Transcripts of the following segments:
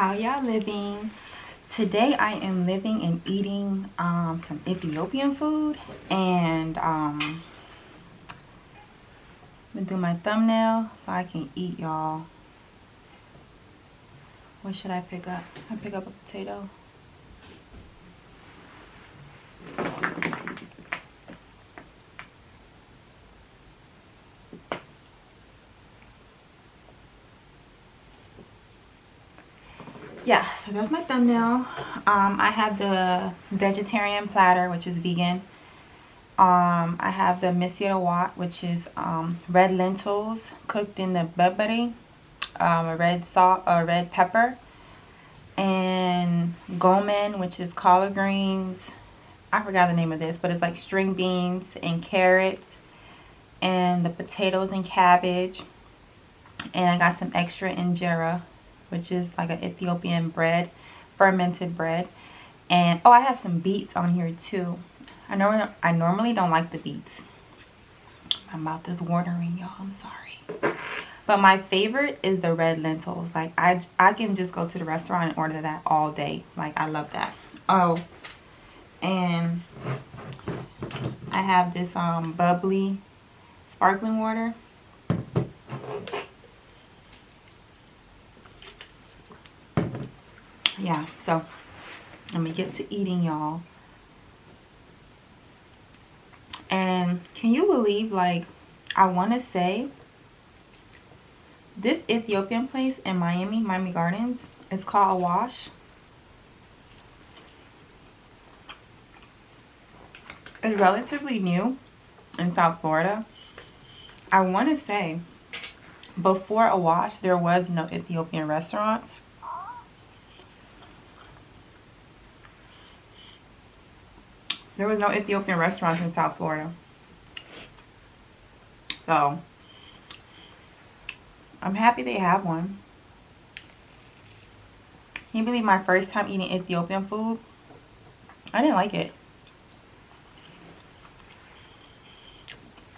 How y'all living? Today I am living and eating some Ethiopian food, and I'm gonna do my thumbnail so I can eat, y'all. What should I pick up? I pick up a potato. Yeah, so that's my thumbnail. I have the vegetarian platter, which is vegan. I have the misirowat, which is red lentils cooked in the barbari, a red pepper, and gomen, which is collard greens. I forgot the name of this, but it's like string beans and carrots, and the potatoes and cabbage. And I got some extra injera, which is like an Ethiopian bread, fermented bread. And oh, I have some beets on here too. I normally don't like the beets. My mouth is watering, y'all. I'm sorry. But my favorite is the red lentils. Like I can just go to the restaurant and order that all day. Like I love that. Oh, and I have this bubbly sparkling water. Yeah, so let me get to eating, y'all. And can you believe, like, I want to say this Ethiopian place in Miami Gardens, it's called Awash. It's relatively new in South Florida. I want to say before Awash there was no Ethiopian restaurants. There was no Ethiopian restaurants in South Florida. So, I'm happy they have one. Can you believe my first time eating Ethiopian food? I didn't like it.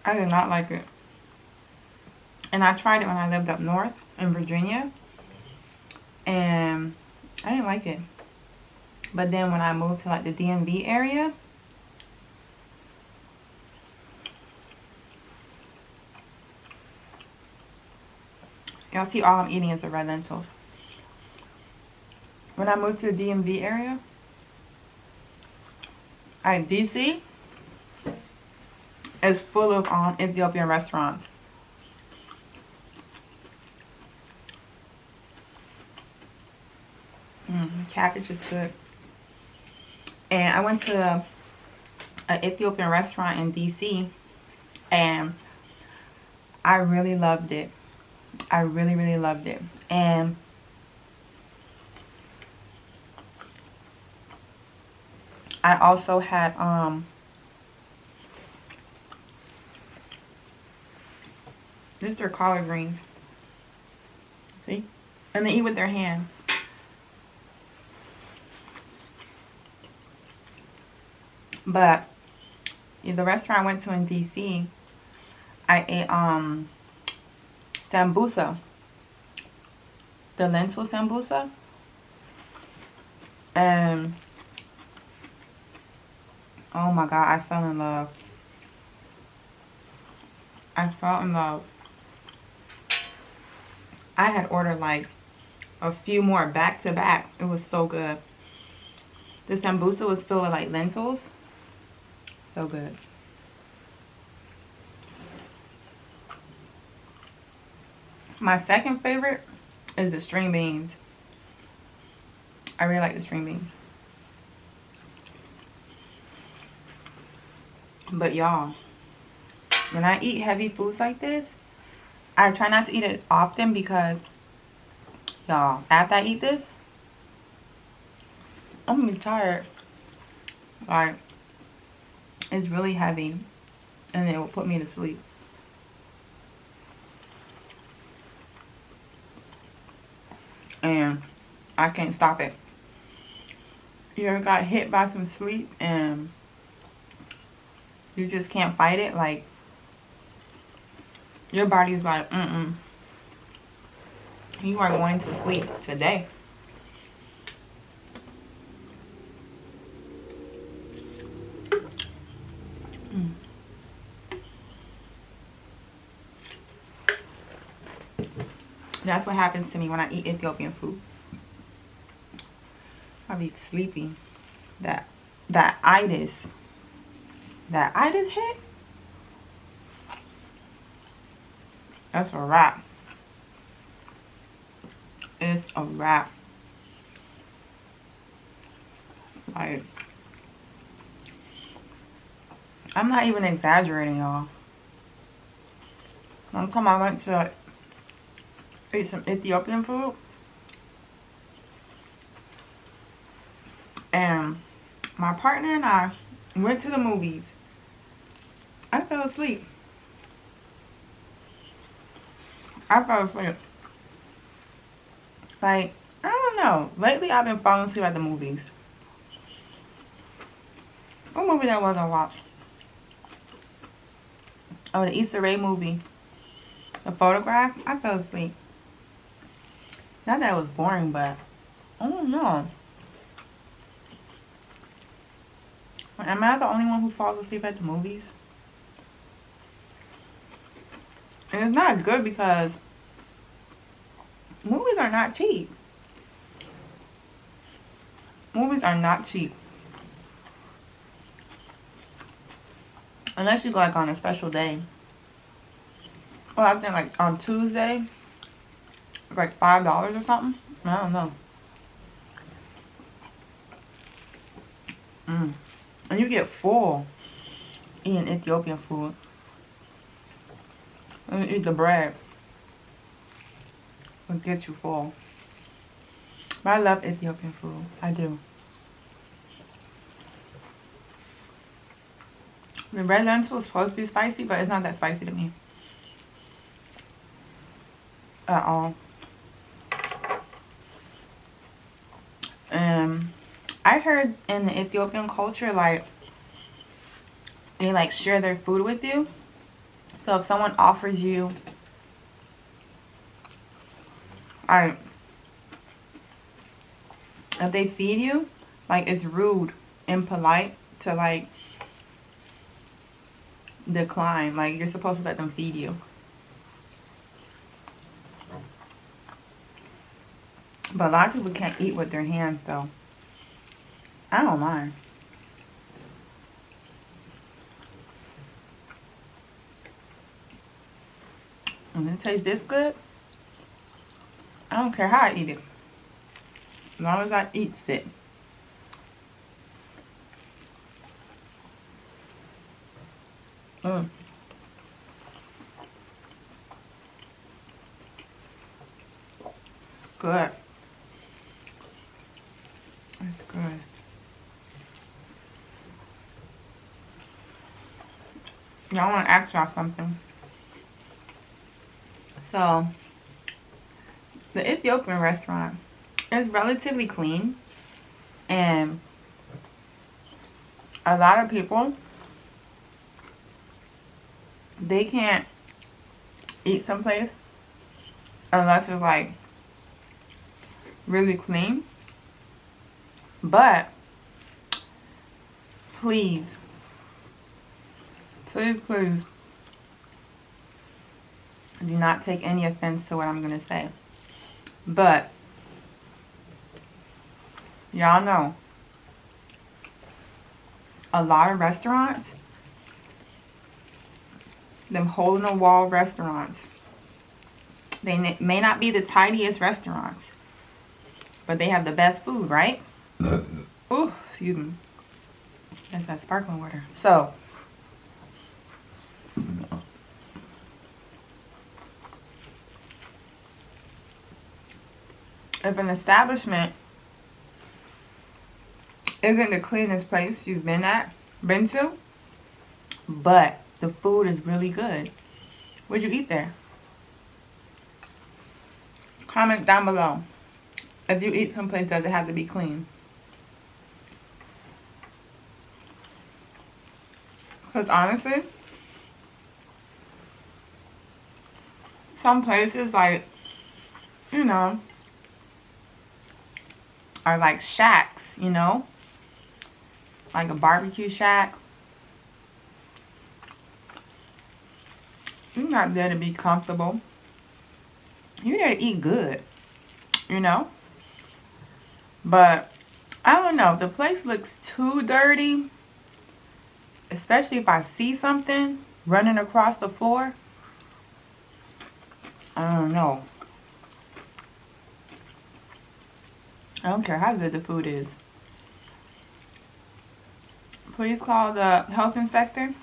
I did not like it. And I tried it when I lived up north in Virginia. And I didn't like it. But then when I moved to like the DMV area, y'all see all I'm eating is the red lentils. When I moved to the DMV area, DC is full of Ethiopian restaurants. Cabbage is good. And I went to an Ethiopian restaurant in DC, and I really loved it. I really loved it. And I also had these are collard greens. See? And they eat with their hands. But the restaurant I went to in DC, I ate sambusa, the lentil sambusa, and oh my god, I fell in love. I fell in love. I had ordered like a few more back to back. It was so good. The sambusa was filled with like lentils. So good. My second favorite is the string beans. I really like the string beans. But y'all, when I eat heavy foods like this, I try not to eat it often because, y'all, after I eat this, I'm gonna be tired. Like, it's really heavy, and it will put me to sleep. And I can't stop it. You ever got hit by some sleep and you just can't fight it? Like, your body's like, you are going to sleep today. That's what happens to me when I eat Ethiopian food. I be sleepy. That itis hit. That's a wrap. It's a wrap. Like, I'm not even exaggerating, y'all. One time I went to eat some Ethiopian food, and my partner and I went to the movies. I fell asleep. Like, I don't know. Lately, I've been falling asleep at the movies. What movie that was I watched? Oh, the Issa Rae movie. The Photograph. I fell asleep. Not that it was boring, but I don't know. Am I the only one who falls asleep at the movies? And it's not good because movies are not cheap. Movies are not cheap. Unless you go like on a special day. Well, I think like on Tuesday, like $5 or something. I don't know. And you get full eating Ethiopian food. And you eat the bread. It'll get you full. But I love Ethiopian food. I do. The red lentil is supposed to be spicy, but it's not that spicy to me. At all. I heard in the Ethiopian culture, like, they like share their food with you. So if someone offers you, if they feed you, like, it's rude and polite to like decline. Like, you're supposed to let them feed you. But a lot of people can't eat with their hands, though. I don't mind. And it tastes this good, I don't care how I eat it. As long as I eat it. It's good. It's good. Now I want to ask y'all something. So, the Ethiopian restaurant is relatively clean, and a lot of people, they can't eat someplace unless it's like really clean. But please, do not take any offense to what I'm gonna say. But y'all know a lot of restaurants, them hole-in-the-wall restaurants, they may not be the tidiest restaurants, but they have the best food, right? Ooh, excuse me. That's that sparkling water. So, if an establishment isn't the cleanest place you've been to, but the food is really good, would you eat there? Comment down below if you eat someplace, does it have to be clean? Because honestly, some places, like, you know, are like shacks, you know, like a BBQ Shack. You're not there to be comfortable. you're there to eat good, you know. But I don't know, if the place looks too dirty, especially if I see something running across the floor, I don't know. I don't care how good the food is. Please call the health inspector.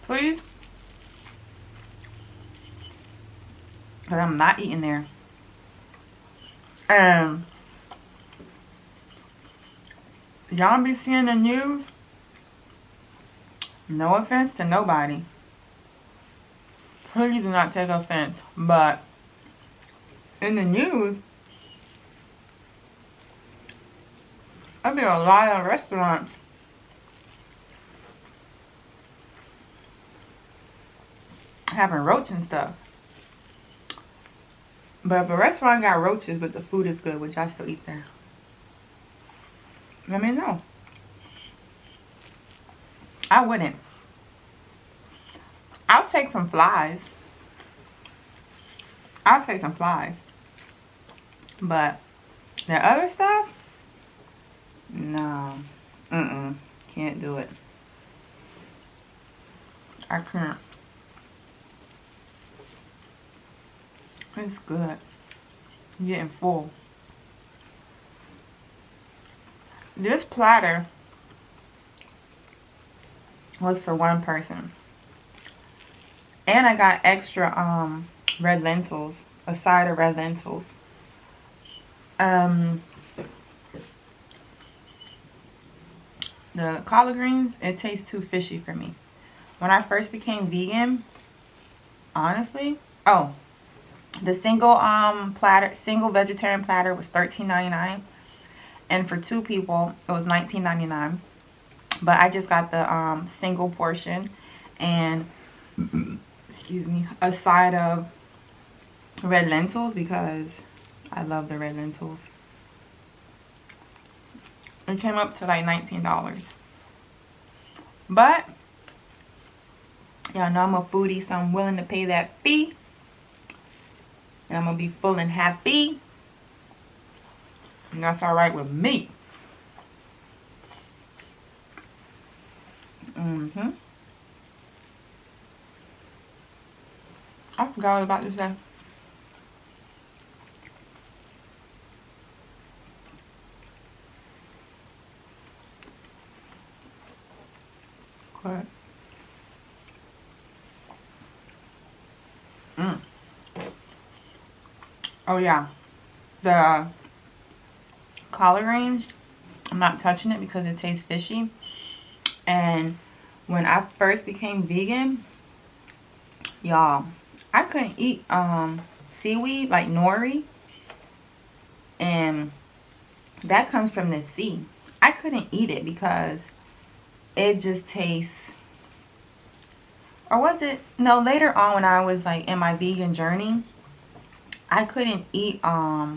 Please. Because I'm not eating there. And y'all be seeing the news. No offense to nobody. Please do not take offense. But in the news, there'll be a lot of restaurants having roach and stuff. But if a restaurant got roaches but the food is good, would y'all still eat there? Let me know. I wouldn't. I'll take some flies. I'll take some flies. But the other stuff? No. Can't do it. I can't. It's good. I'm getting full. This platter was for one person. And I got extra red lentils. A side of red lentils. The collard greens, it tastes too fishy for me. When I first became vegan, honestly, the single single vegetarian platter was $13.99, and for 2 people it was $19.99. But I just got the single portion and excuse me, a side of red lentils because I love the red lentils. It came up to like $19. But y'all know I'm a foodie, so I'm willing to pay that fee. And I'm going to be full and happy. And that's alright with me. I forgot what I was about to say. Good. Oh yeah, the collard greens, I'm not touching it because it tastes fishy. And when I first became vegan, y'all, I couldn't eat seaweed like nori, and that comes from the sea. I couldn't eat it because it just tastes, or was it, no, later on when I was like in my vegan journey, I couldn't eat nori.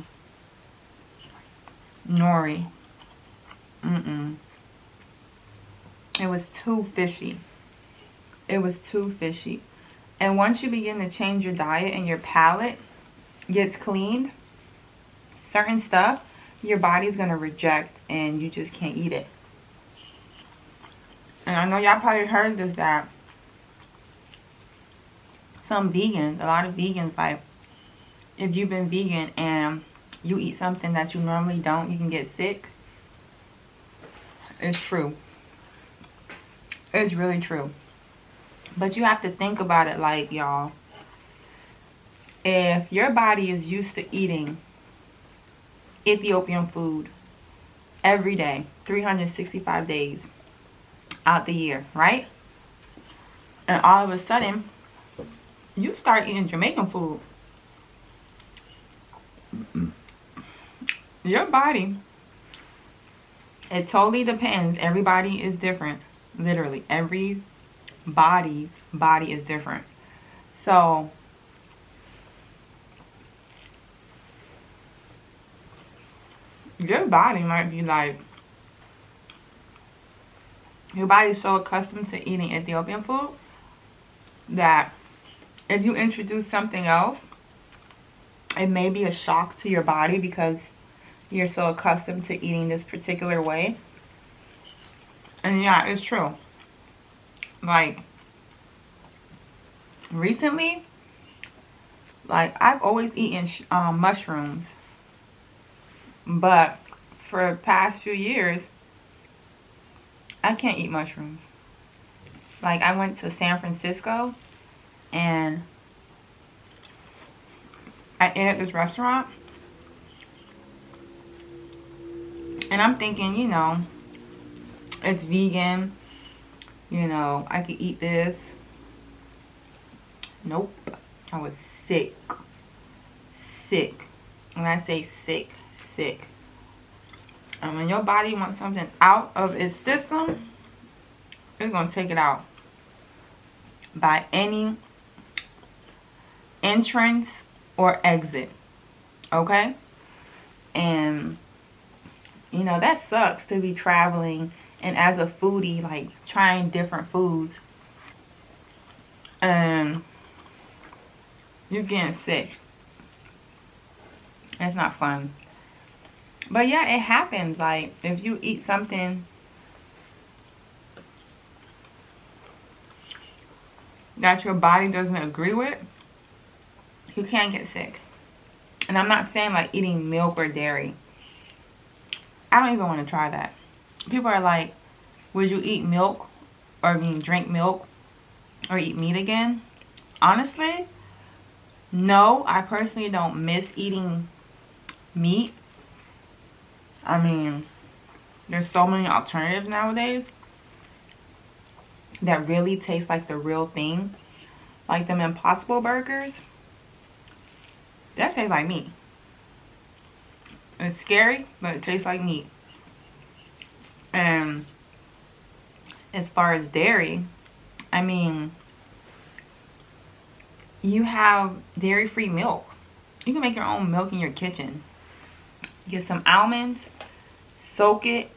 It was too fishy. It was too fishy. And once you begin to change your diet and your palate gets cleaned, certain stuff your body's gonna reject and you just can't eat it. And I know y'all probably heard this, that some vegans, a lot of vegans, like, if you've been vegan and you eat something that you normally don't, you can get sick. It's true. It's really true. But you have to think about it like, y'all, if your body is used to eating Ethiopian food every day, 365 days out the year, right? And all of a sudden, you start eating Jamaican food. Your body, it totally depends. Everybody is different. Literally, everybody's body is different. So, your body might be like, your body's so accustomed to eating Ethiopian food that if you introduce something else it may be a shock to your body because you're so accustomed to eating this particular way. And yeah, it's true. Like, recently, like, I've always eaten mushrooms. But for the past few years, I can't eat mushrooms. Like, I went to San Francisco and I ate at this restaurant. And I'm thinking, you know, it's vegan. You know, I could eat this. Nope. I was sick. Sick. When I say sick, sick. And when your body wants something out of its system, it's going to take it out by any entrance or exit. Okay? And, you know, that sucks to be traveling and as a foodie, like, trying different foods. And you're getting sick. It's not fun. But yeah, it happens. Like, if you eat something that your body doesn't agree with, you can get sick. And I'm not saying like eating milk or dairy. I don't even want to try that. People are like, would you eat milk or drink milk or eat meat again? Honestly, no. I personally don't miss eating meat. I mean, there's so many alternatives nowadays that really taste like the real thing. Like them Impossible Burgers. That tastes like meat. It's scary, but it tastes like meat. And as far as dairy, I mean, you have dairy-free milk. You can make your own milk in your kitchen. Get some almonds, soak it,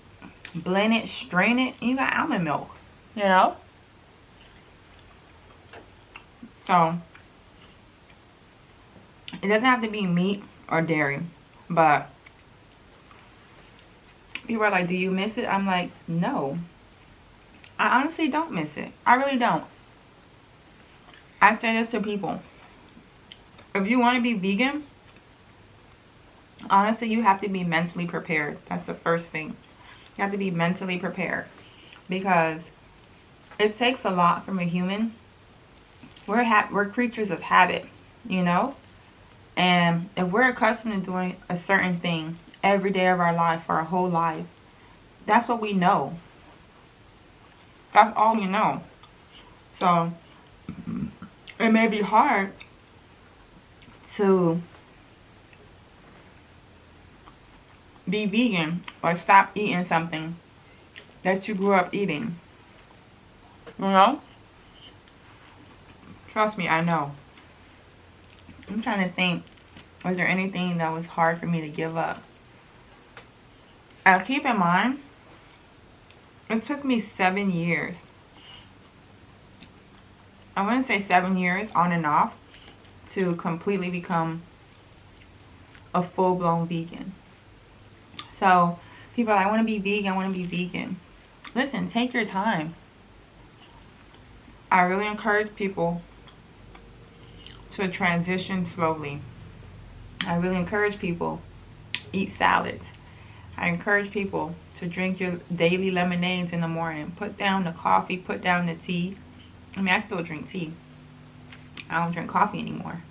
blend it, strain it, and you got almond milk, you know? So, it doesn't have to be meat or dairy, but people are like, do you miss it? I'm like, no. I honestly don't miss it. I really don't. I say this to people. If you want to be vegan, honestly, you have to be mentally prepared. That's the first thing. You have to be mentally prepared. Because it takes a lot from a human. We're creatures of habit, you know? And if we're accustomed to doing a certain thing every day of our life, for our whole life, that's what we know. That's all we know. So, it may be hard to be vegan or stop eating something that you grew up eating. You know? Trust me, I know. I'm trying to think, was there anything that was hard for me to give up? Keep in mind, it took me 7 years. I want to say 7 years on and off to completely become a full-blown vegan. So, people are like, I want to be vegan, I want to be vegan. Listen, take your time. I really encourage people to transition slowly. I really encourage people eat salads. I encourage people to drink your daily lemonades in the morning. Put down the coffee, put down the tea. I mean, I still drink tea. I don't drink coffee anymore.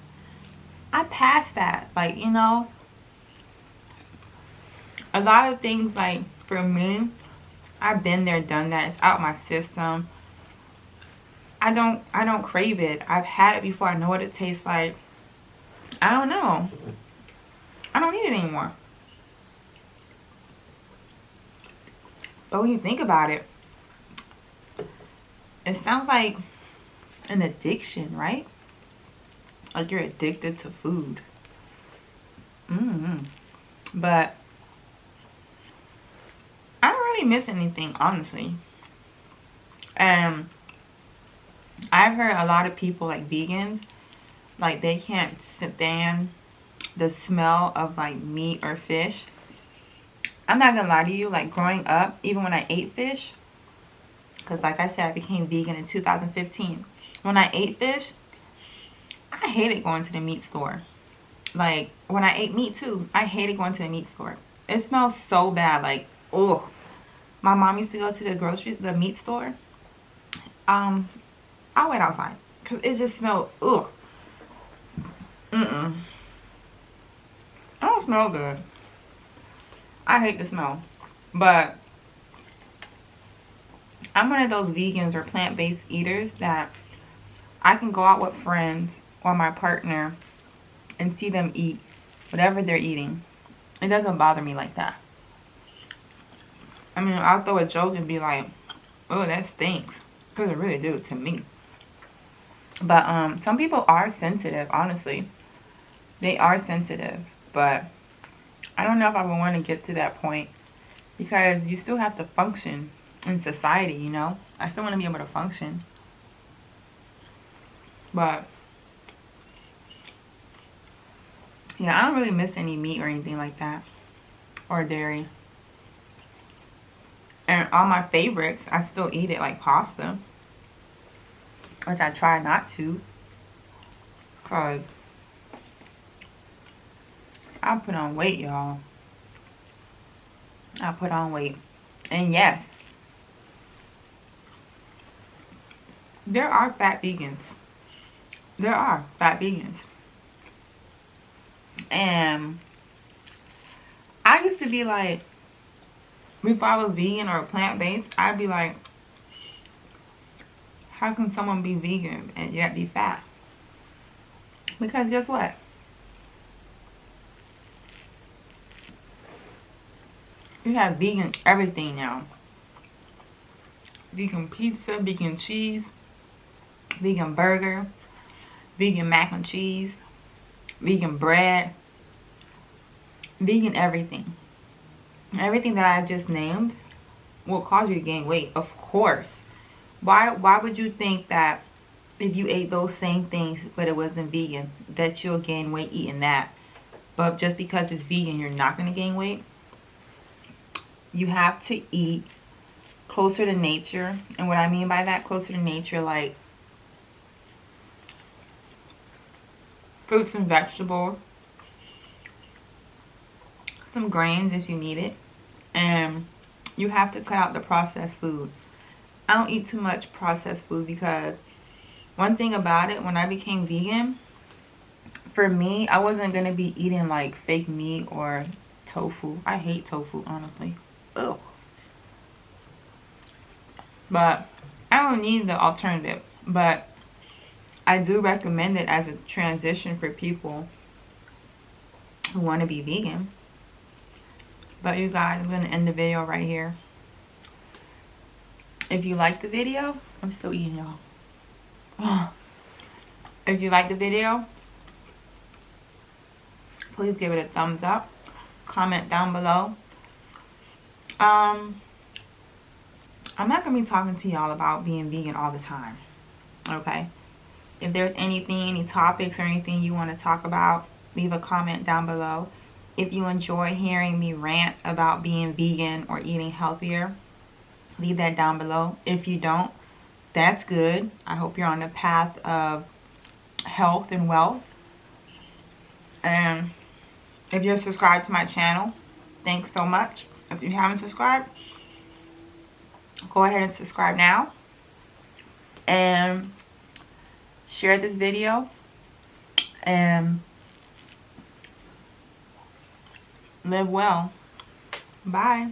I passed that. Like, you know, a lot of things, like, for me, I've been there, done that. It's out my system. I don't crave it. I've had it before. I know what it tastes like. I don't know. I don't need it anymore. But when you think about it, it sounds like an addiction, right? Like you're addicted to food. But I don't really miss anything, honestly. And I've heard a lot of people, like vegans, like they can't stand the smell of like meat or fish. I'm not gonna lie to you, like growing up, even when I ate fish, because like I said, I became vegan in 2015. When I ate fish, I hated going to the meat store. Like when I ate meat too, I hated going to the meat store. It smells so bad. Like, oh, my mom used to go to the meat store. I went outside because it just smelled, ugh. I don't smell good. I hate the smell. But I'm one of those vegans or plant-based eaters that I can go out with friends or my partner and see them eat whatever they're eating. It doesn't bother me like that. I mean, I'll throw a joke and be like, oh, that stinks. Because it really do to me. But some people are sensitive, honestly. They are sensitive. But I don't know if I would want to get to that point. Because you still have to function in society, you know? I still want to be able to function. But yeah, I don't really miss any meat or anything like that. Or dairy. And all my favorites, I still eat it, like pasta. Which I try not to. Because I put on weight, y'all. I put on weight. And yes, there are fat vegans. There are fat vegans. And I used to be like, before I was vegan or plant-based, I'd be like, how can someone be vegan and yet be fat? Because guess what? You have vegan everything now. Vegan pizza, vegan cheese, vegan burger, vegan mac and cheese, vegan bread, vegan everything. Everything that I just named will cause you to gain weight, of course. Why would you think that if you ate those same things but it wasn't vegan, that you'll gain weight eating that? But just because it's vegan, you're not going to gain weight? You have to eat closer to nature. And what I mean by that, closer to nature, like fruits and vegetables, some grains if you need it, and you have to cut out the processed food. I don't eat too much processed food because one thing about it, when I became vegan, for me, I wasn't going to be eating like fake meat or tofu. I hate tofu, honestly. Ugh. But I don't need the alternative. But I do recommend it as a transition for people who want to be vegan. But you guys, I'm going to end the video right here. If you like the video, I'm still eating, y'all. If you like the video, please give it a thumbs up. Comment down below. I'm not going to be talking to y'all about being vegan all the time. Okay? If there's anything, any topics or anything you want to talk about, leave a comment down below. If you enjoy hearing me rant about being vegan or eating healthier, leave that down below. If you don't, that's good. I hope you're on the path of health and wealth. And if you're subscribed to my channel, thanks so much. If you haven't subscribed, go ahead and subscribe now. And share this video. And live well. Bye.